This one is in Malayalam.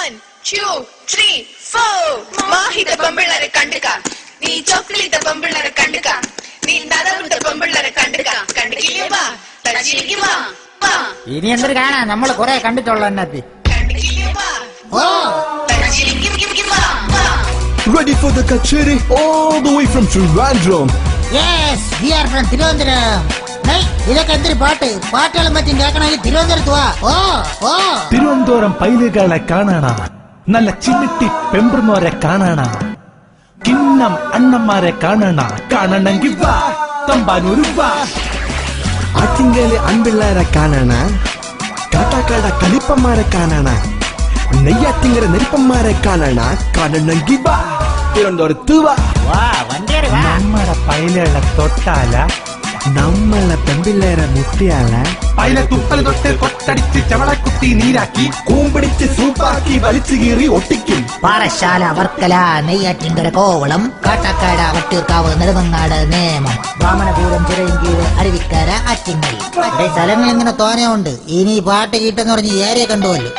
1, 2, 3, 4 മാഹിത പെമ്പിള്ളരെ കണ്ടുക, നീ ചോക്ലേറ്റ് പെമ്പിള്ളരെ കണ്ടുക, നീ നരവിട്ട പെമ്പിള്ളരെ കണ്ടുക, കണ്ടുകില്ലേ വാ തച്ചിലേക്ക് വാ വാ. ഇനി എന്തൊരു കാണാ, നമ്മള് കൊറേ കണ്ടിട്ടുള്ള എന്നത്തി. കണ്ടുകില്ലേ വാ ഓ തച്ചിലേക്ക് വാ വാ. Ready for the kacheri all the way from Trivandrum. Yes, we are from Trivandrum. ഇതൊക്കെ എന്തൊരു പാട്ടുകളും മറ്റും കേൾക്കണമെങ്കിൽ തിരുവനന്തപുരത്ത് വാ. ഓ തിരുവനന്തപുരം പൈലുകളെ കാണാണ, നല്ല ചിന്നിട്ടി പെമ്പുന്നോരെ കാണാണ, കിണ്ണം അണ്ണന്മാരെ കാണണ, കാണണമെങ്കിൽ വാ തമ്പാനൂര് വാ. ആറ്റിങ്കലെ അൻപിള്ളേരെ കാണാണ, കാട്ടാക്കാട കലിപ്പന്മാരെ കാണാണ, നെയ്യാറ്റിങ്കര നെരിപ്പന്മാരെ കാണാണ, കാണണമെങ്കിൽ വാ തിരുവനന്തപുരത്ത് വാ. നമ്മുടെ പൈലുകളെ തൊട്ടാല, നമ്മളെ പെമ്പിള്ളേരെ മുട്ടിയാല, പൈല തുപ്പൽ തൊട്ട് കൊട്ടടിച്ച് ചവളക്കുത്തി നീരാക്കി, കൂമ്പിടിച്ച് സൂപ്പാക്കി വലിച്ചു കീറി ഒട്ടിക്കും. പാറശാല, വർക്കല, നെയ്യാറ്റിൻകര, കോവളം, കാട്ടാക്കാട്, വട്ടിയൂർക്കാവ്, നെടുമങ്ങാട്, നേമം, വാമനപുരം, ചിറയൻകീഴ്, അരുവിക്കര, ആറ്റിങ്ങൽ. സ്ഥലങ്ങൾ ഇങ്ങനെ തോനെയുണ്ട്. ഇനി പാട്ട് കിട്ടെന്ന് പറഞ്ഞ് ഏരിയ കണ്ടുപോലും.